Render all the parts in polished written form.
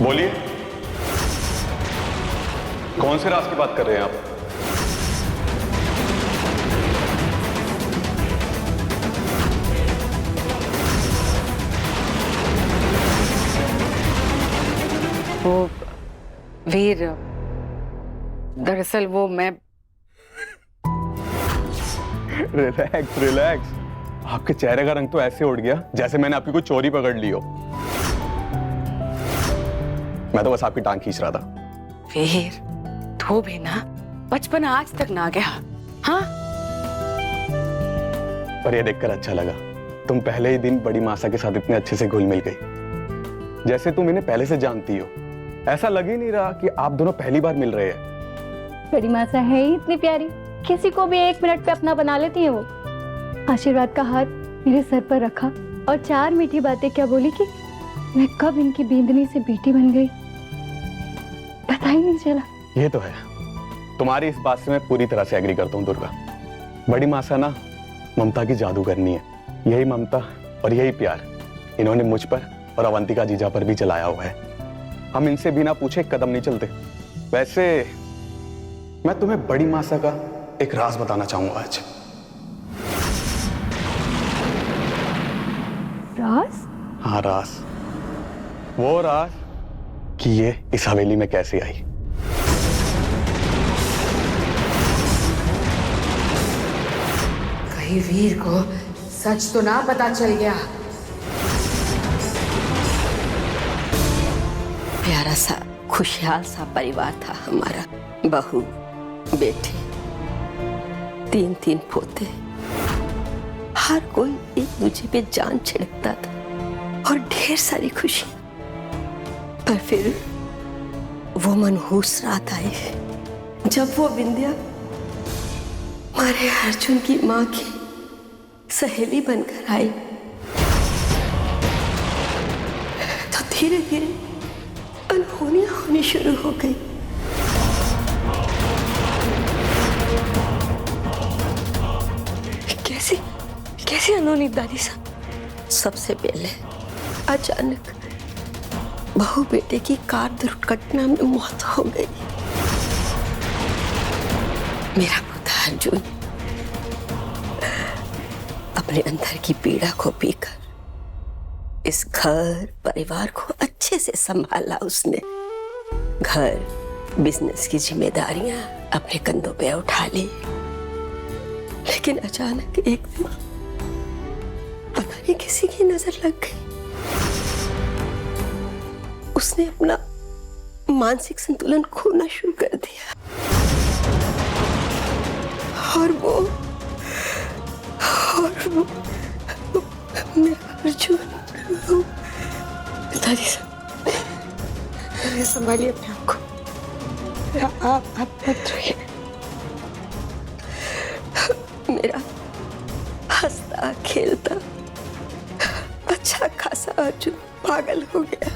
बोलिए, कौन से राज की बात कर रहे हैं आप? वो वीर, दरअसल वो मैं रिलैक्स रिलैक्स। आपके चेहरे का रंग तो ऐसे उड़ गया जैसे मैंने आपकी कोई चोरी पकड़ ली हो। मैं तो बस आपकी टांग खींच रहा था। वीर, तू भी ना बचपन आज तक ना गया। हाँ, पर ये देखकर अच्छा लगा, तुम पहले ही दिन बड़ी मासा के साथ इतने अच्छे से घुल मिल गई, जैसे तुम इन्हें पहले से जानती हो। ऐसा लग ही नहीं रहा कि आप दोनों पहली बार मिल रहे हैं। बड़ी मासा है ही इतनी प्यारी, किसी को भी 1 मिनट पे अपना बना लेती है वो। आशीर्वाद का हाथ मेरे सर पर रखा और 4 मीठी बातें क्या बोली कि मैं कब इनकी बींदनी से बेटी बन गई, पता ही नहीं चला। ये तो है, तुम्हारी इस बात से मैं पूरी तरह से एग्री करता हूँ दुर्गा। बड़ी मासा ना ममता की जादूगरनी है। यही ममता और यही प्यार इन्होंने मुझ पर और अवंतिका जीजा पर भी चलाया हुआ है। हम इनसे बिना पूछे कदम नहीं चलते। वैसे मैं तुम्हें बड़ी मासा का एक राज बताना चाहूंगा आज। राज? हाँ, राज। वो राज कि ये इस हवेली में कैसे आई। कहीं वीर को सच तो ना पता चल गया। प्यारा सा खुशहाल सा परिवार था हमारा। बहू, बेटे, 3 पोते। हर कोई एक दूसरे पे जान छिड़कता था और ढेर सारी खुशियां। पर फिर वो मनहूस रात आई जब वो विंध्या हमारे अर्जुन की माँ की सहेली बनकर आई। तो धीरे धीरे अनहोनियां होनी शुरू हो गई। कैसी अनहोनी दादी साहब? सबसे पहले अचानक बहू बेटे की कार दुर्घटना में मौत हो गई। मेरा पुत्र अर्जुन अपने अंदर की पीड़ा को पीकर इस घर परिवार को अच्छे से संभाला उसने। घर, बिजनेस की जिम्मेदारियां अपने कंधों पे उठा ली। लेकिन अचानक एक दिन पता नहीं किसी की नजर लग गई। उसने अपना मानसिक संतुलन खोना शुरू कर दिया और वो मेरा अर्जुन। दादी साहब, संभालिए अपने आप को। आप मत रोइए। मेरा हंसता खेलता अच्छा खासा अर्जुन पागल हो गया।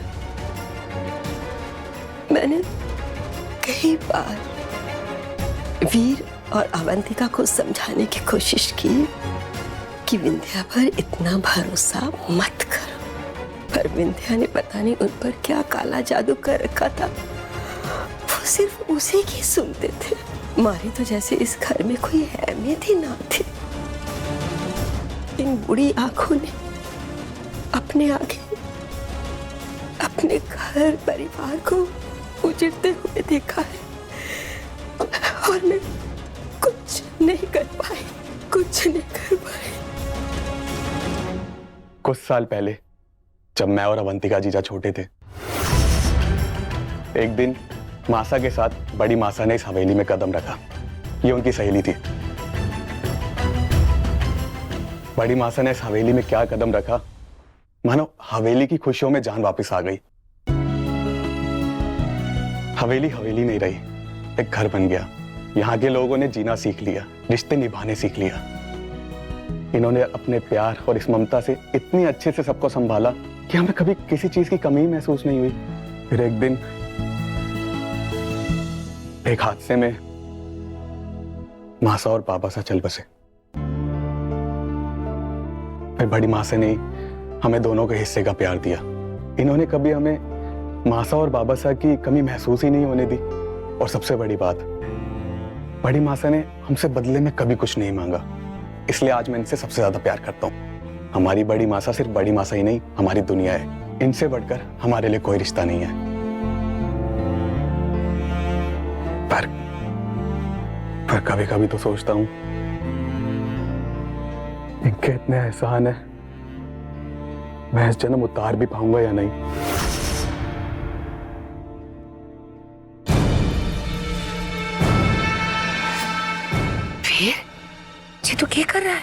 मैंने कई बार वीर और अवंतिका को समझाने की कोशिश की कि विंध्या पर इतना भरोसा मत करो, पर विंध्या ने पता नहीं उन पर क्या काला जादू कर रखा था। वो सिर्फ उसी की सुनते थे। हमारी तो जैसे इस घर में कोई अहमियत ही ना थी। इन बुरी आंखों ने अपने आगे अपने घर परिवार को उजड़ते हुए देखा है और मैं कुछ नहीं कर पाई। कुछ साल पहले जब मैं और अवंतिका जीजा छोटे थे, एक दिन मासा के साथ बड़ी मासा ने इस हवेली में कदम रखा। ये उनकी सहेली थी। बड़ी मासा ने इस हवेली में क्या कदम रखा, मानो हवेली की खुशियों में जान वापस आ गई। हवेली हवेली नहीं रही, एक घर बन गया। यहाँ के लोगों ने जीना सीख लिया, रिश्ते निभाने सीख लिया। इन्होंने अपने प्यार और इस ममता से इतनी अच्छे से सबको संभाला कि हमें कभी किसी चीज की कमी महसूस नहीं हुई। फिर एक दिन एक हादसे में मासा और पापा सा चल बसे। फिर बड़ी मासा ने हमें दोनों के हिस्से का प्यार दिया। इन्होंने कभी हमें मासा और बाबा साहब की कमी महसूस ही नहीं होने दी। और सबसे बड़ी बात, बड़ी मासा ने हमसे बदले में कभी कुछ नहीं मांगा, इसलिए आज मैं इनसे सबसे ज्यादा प्यार करता हूँ। हमारी बड़ी मासा सिर्फ बड़ी मासा ही नहीं, हमारी दुनिया है। इनसे बढ़कर हमारे लिए कोई रिश्ता नहीं है। पर कभी कभी तो सोचता हूँ इनके इतने एहसान है, मैं इस जन्म उतार भी पाऊंगा या नहीं। वीर जी तू क्या कर रहा है?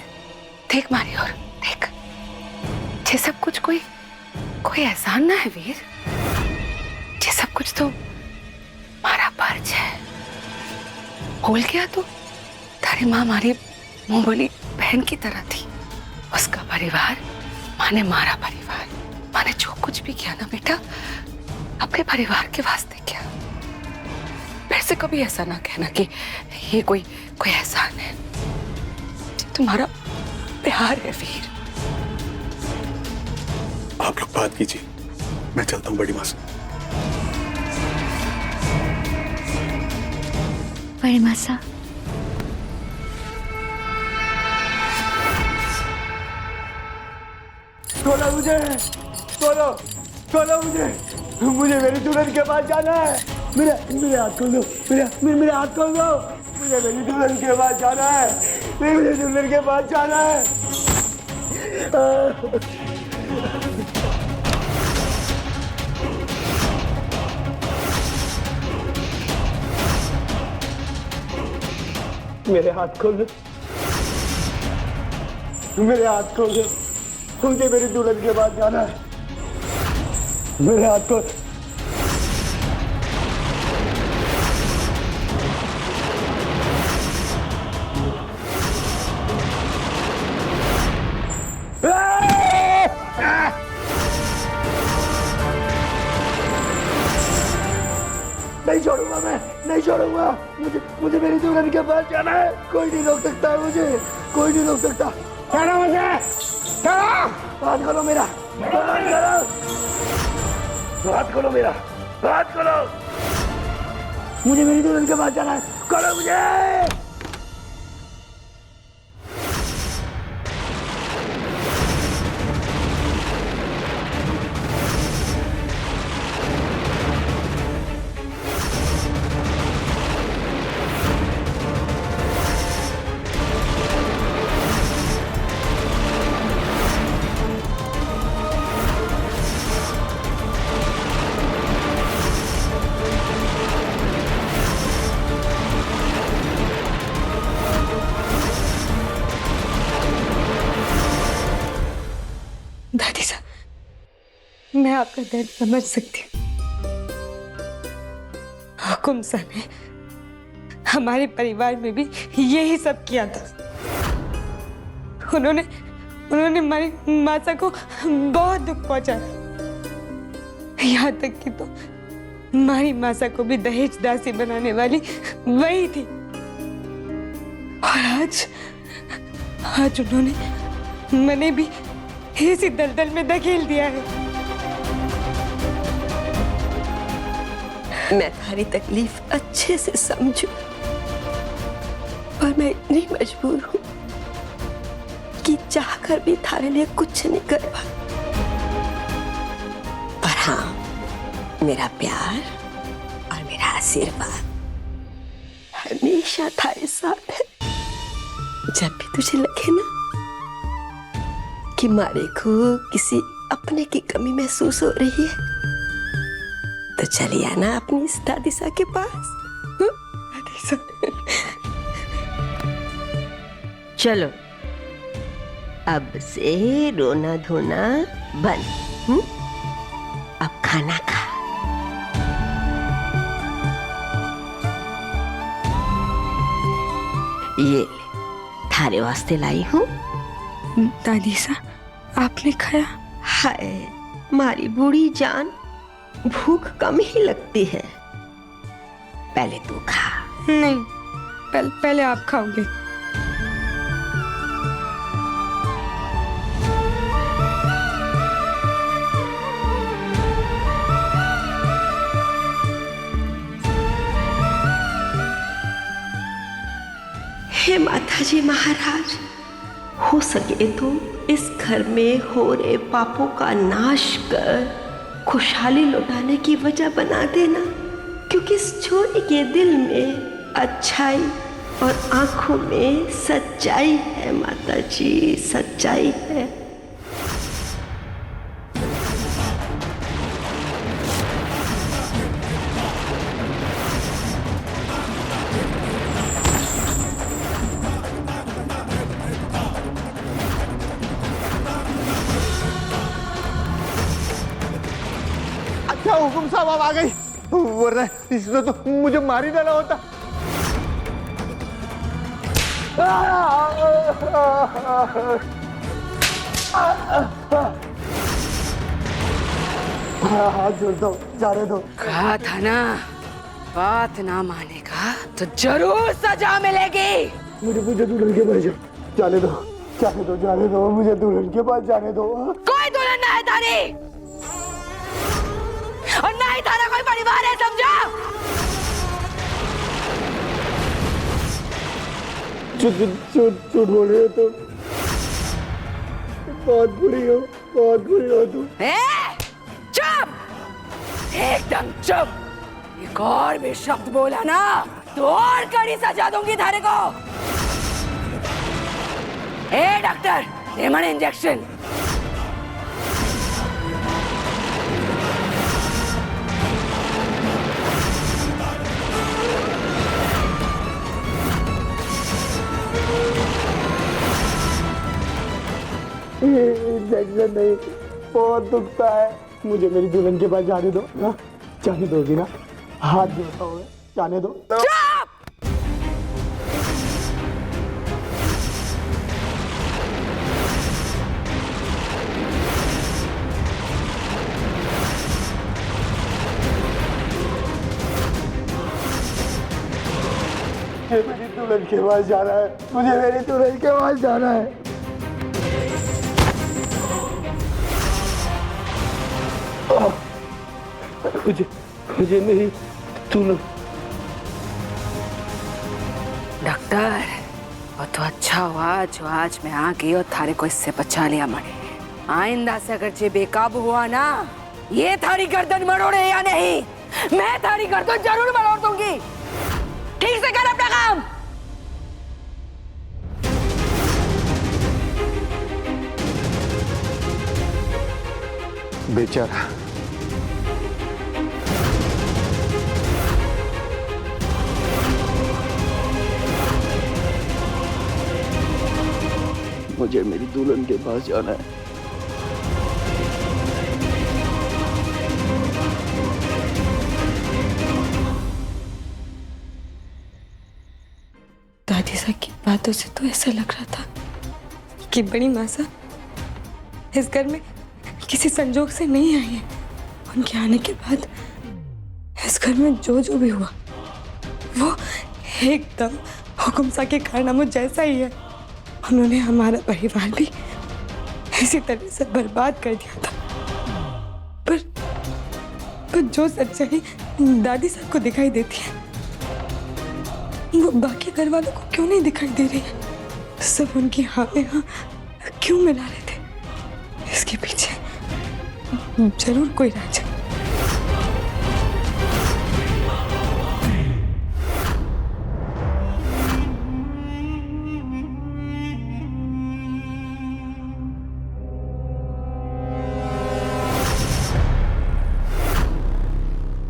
देख मारी और देख, ये सब कुछ कोई एहसान ना है वीर, ये सब कुछ तो हमारा फर्ज है। भूल गया तो तारी माँ हमारी मुंह बोली बहन की तरह थी, उसका परिवार माने मारा परिवार। माने जो कुछ भी किया ना बेटा, अपने परिवार के वास्ते किया। फिर से कभी ऐसा ना कहना कि ये कोई एहसान है, तुम्हारा प्यार है वीर। आप लोग बात कीजिए, मैं चलता हूँ बड़ी माँ से। बड़ी मासा, छोड़ो मुझे, छोड़ो छोड़ो मुझे, मुझे मेरी दुल्हन के पास जाना है। मेरे हाथ खोल दो, मेरे हाथ खोल दो, मुझे मेरी दुल्हन के पास जाना है, मुझे दुल्हन के पास जाना है। मेरे हाथ खोल दो, मेरे हाथ खोल दो, मुझे मेरी दुल्हन के पास जाना है। मेरे हाथ खोल। नहीं छोड़ूंगा, मैं नहीं छोड़ूंगा, मुझे मेरी दुल्हन के पास जाना है। कोई नहीं रोक सकता मुझे, कोई नहीं रोक सकता। चलो मुझे, चलो। हाथ खोलो मेरा, हाथ खोलो, हाथ खोलो मेरा, हाथ खोलो। मुझे मेरी दुल्हन के पास जाना है, खोलो मुझे। दादी साहब, मैं आपका दर्द समझ सकती हूँ। हुकुम साहब ने हमारे परिवार में भी यही सब किया था। उन्होंने हमारी माता को बहुत दुख पहुंचाया, यहाँ तक कि तो हमारी माता को भी दहेज दासी बनाने वाली वही थी। और आज उन्होंने मैंने भी इसी दलदल में धकेल दिया है। मैं थारी तकलीफ अच्छे से समझू, पर मैं इतनी मजबूर हूं कि चाहकर भी थारे लिए कुछ नहीं कर पा। पर हाँ, मेरा प्यार और मेरा आशीर्वाद हमेशा थारे साथ है। जब भी तुझे लगे ना कि मारे को किसी अपने की कमी महसूस हो रही है, तो चली आना अपनी इस दादी सा के पास। दादी सा, चलो अब से रोना धोना बंद। अब खाना खा। ये ले, थारे वास्ते लाई हूँ। दादी सा, आपने खाया? हाय, मारी बूढ़ी जान, भूख कम ही लगती है। पहले तू खा। नहीं, पहले आप खाओगे। पिताजी महाराज, हो सके तो इस घर में हो रहे पापों का नाश कर खुशहाली लौटाने की वजह बना देना, क्योंकि इस छोरी के दिल में अच्छाई और आंखों में सच्चाई है माता जी, सच्चाई है। अच्छा हुकुम साहब अब आ गई, वरना इसने तो मुझे मार ही डाला होता। हाथ जोड़ता हूँ, जाने दो। कहा था ना, बात ना मानेगा तो जरूर सजा मिलेगी। मुझे दुल्हन के पास जाने दो, जाने दो, जाने दो, मुझे दुल्हन के पास जाने दो। कोई दुल्हन ना है तारी, और ना ही तारा कोई परिवार है, समझा? झूठ बोल रहे हो तुम, बहुत बुरी हो, बहुत बुरी हो तुम। चुप, एकदम चुप। एक और भी शब्द बोला ना तो और कड़ी सजा दूंगी थारे को। ए डॉक्टर, लेमन इंजेक्शन। इंजेक्शन नहीं, बहुत दुखता है। मुझे मेरी दुल्हन के पास जाने दो ना, जाने दोगी ना? हाथ जोड़ता हूँ, जाने दो। मुझे मेरी दुल्हन के पास जाना है, मुझे मेरी दुल्हन के पास जाना है। मुझे मेरी दुल्हन। डॉक्टर, वो तो अच्छा हुआ जो आज मैं आ गई और थारे को इससे बचा लिया। मैंने आइंदा से अगर ये बेकाबू हुआ ना, ये थारी गर्दन मरोड़े या नहीं, मैं थारी गर्दन जरूर मरोड़ दूंगी। ठीक से कर अपना काम। बेचारा, मुझे मेरी दुल्हन के पास जाना है। दादी साहब की बातों से तो ऐसा लग रहा था कि बड़ी मासा इस घर में किसी संजोग से नहीं आई है। उनके आने के बाद इस घर में जो भी हुआ वो एकदम हुकुम सा के कारनामों जैसा ही है। उन्होंने हमारा परिवार भी इसी तरह से बर्बाद कर दिया था। पर जो सच्चाई दादी साहब को दिखाई देती है वो बाकी घर वालों को क्यों नहीं दिखाई दे रही है? सब उनकी हाँ में हाँ क्यों मिला रहे थे? इसके पीछे जरूर कोई राज है।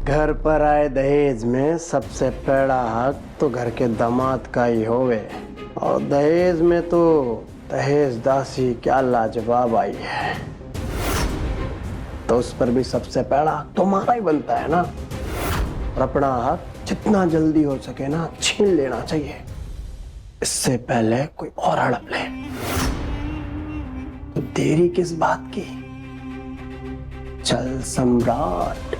घर पर आए दहेज में सबसे पहला हक तो घर के दामाद का ही होवे, और दहेज में तो दहेज दासी क्या लाजवाब आई है, तो उस पर भी सबसे पहला हक तुम्हारा ही बनता है ना। और अपना हक जितना जल्दी हो सके ना छीन लेना चाहिए, इससे पहले कोई और हड़प ले। तो देरी किस बात की, चल सम्राट।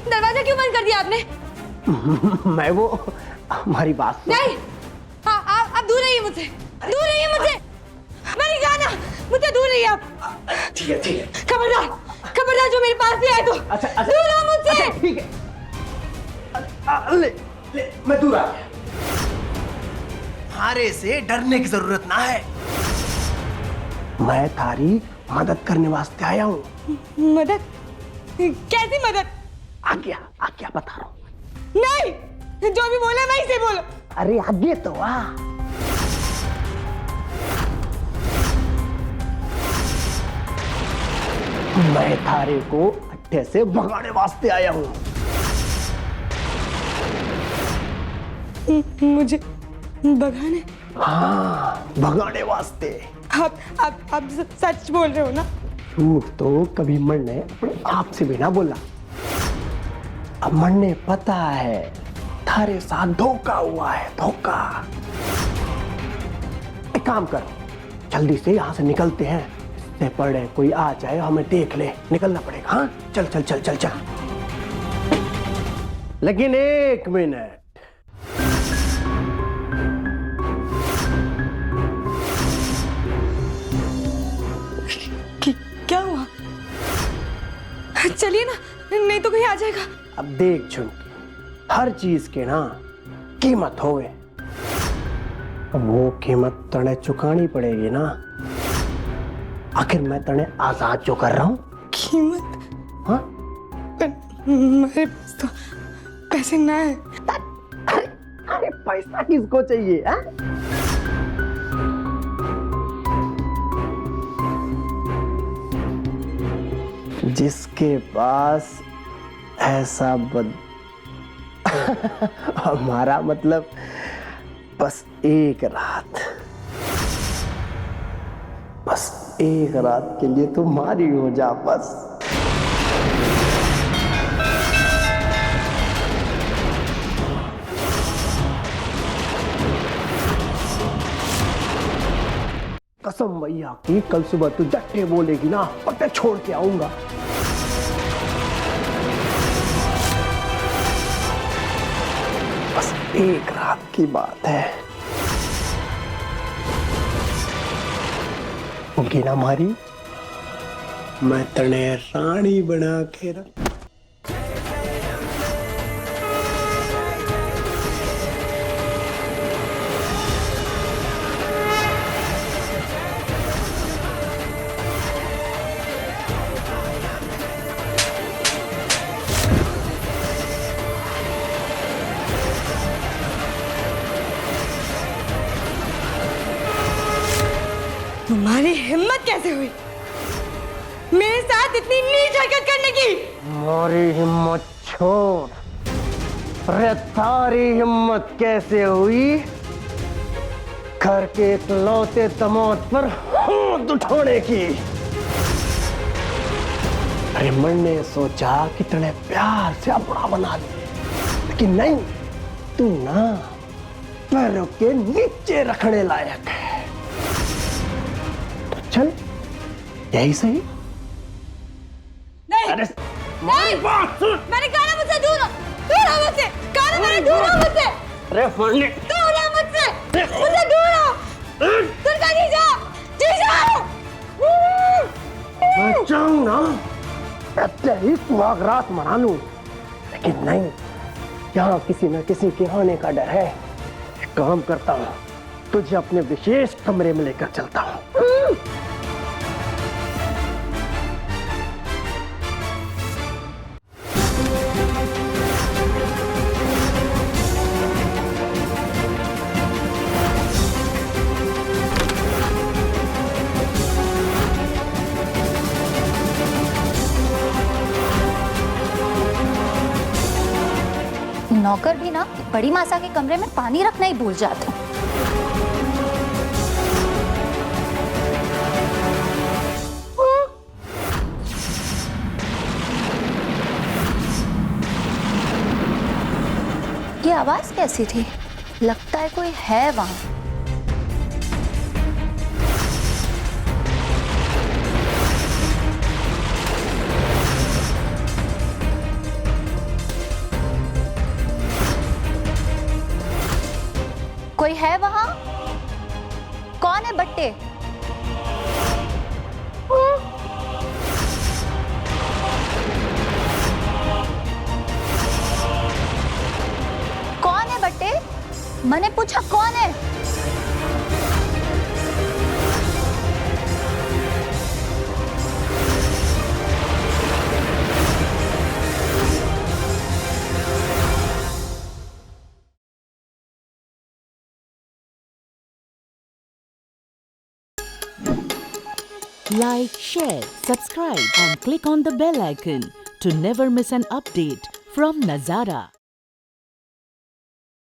दरवाजा क्यों बंद कर दिया आपने? मैं वो हमारी बात सुन। नहीं, आप दूर रहिए मुझसे, दूर रहिए मुझसे, मैं नहीं जाना, मुझसे दूर रहिए आप। ठीक है ठीक है। खबरदार, खबरदार जो मेरे पास भी आए तो अच्छा अच्छा दूर रहो मुझसे। अच्छा, ठीक है। ले ले मैं दूर आ गया। हारे से डरने की जरूरत ना है, मैं थारी मदद करने वास्ते आया हूँ। मदद? कैसी मदद? आज्ञा आज्ञा बता रहा हूँ। नहीं, जो भी बोला वही से बोलो। अरे आगे तो आ। मैं थारे को अट्ठे से भगाने वास्ते आया हूँ। मुझे भगाने? हाँ, भगाने वास्ते। आप सच बोल रहे हो ना? झूठ तो कभी मन ने अपने आप से भी ना बोला। अब मन ने पता है थारे साथ धोखा हुआ है, धोखा। एक काम कर, जल्दी से यहाँ से निकलते हैं, इससे पहले कोई आ जाए हमें देख ले। निकलना पड़ेगा। हाँ चल चल चल चल चल। लेकिन एक मिनट, क्या हुआ? चलिए ना, नहीं तो कोई आ जाएगा। अब देख झुमकी, हर चीज के ना कीमत होवे, वो कीमत तने चुकानी पड़ेगी ना। आखिर मैं तने आजाद जो कर रहा हूँ। कीमत? हाँ मेरे पास तो पैसे ना है। अरे पैसा किसको चाहिए है? जिसके पास ऐसा हमारा मतलब बस एक रात, बस एक रात के लिए तुम्हारी हो जा बस। कसम मैया की, कल सुबह तू जट्टे बोलेगी ना, पट्टे छोड़ के आऊंगा। बस एक रात की बात है। उनकी ना मारी, मैं तने रानी बना के रख। तुम्हारी हिम्मत कैसे हुई मेरे साथ इतनी नीच हरकत करने की? हमारी हिम्मत छोड़, अरे तारी हिम्मत कैसे हुई घर के इकलौते दामाद पर हाथ उठाने की? अरे मन ने सोचा कि तने प्यार से अपना बना ले, लेकिन नहीं, तू ना पैरों के नीचे रखने लायक है। तो चल यही सही। नहीं, अरे नहीं, मैंने कहा ना मुझसे दूर हो, दूर हो मुझसे, कहा ना मैंने दूर हो मुझसे, अरे फड़ने दूर हो मुझसे, मुझसे दूर हो, तुरका जीजा, जीजा, मैं चाहूँ ना ऐसे ही सुहाग रात मना लूं, लेकिन नहीं, यहाँ किसी न किसी के आने का डर है। एक काम करता हूँ, तुझे अपने विशेष कमरे में लेकर चलता हूँ। नौकर भी ना बड़ी मासा के कमरे में पानी रखना ही भूल जाते हैं। ये आवाज कैसी थी? लगता है कोई है वहां। कोई है वहां? कौन है बट्टे? कौन है बट्टे? मैंने पूछा कौन है? Like, share, subscribe and click on the bell icon to never miss an update from Nazara.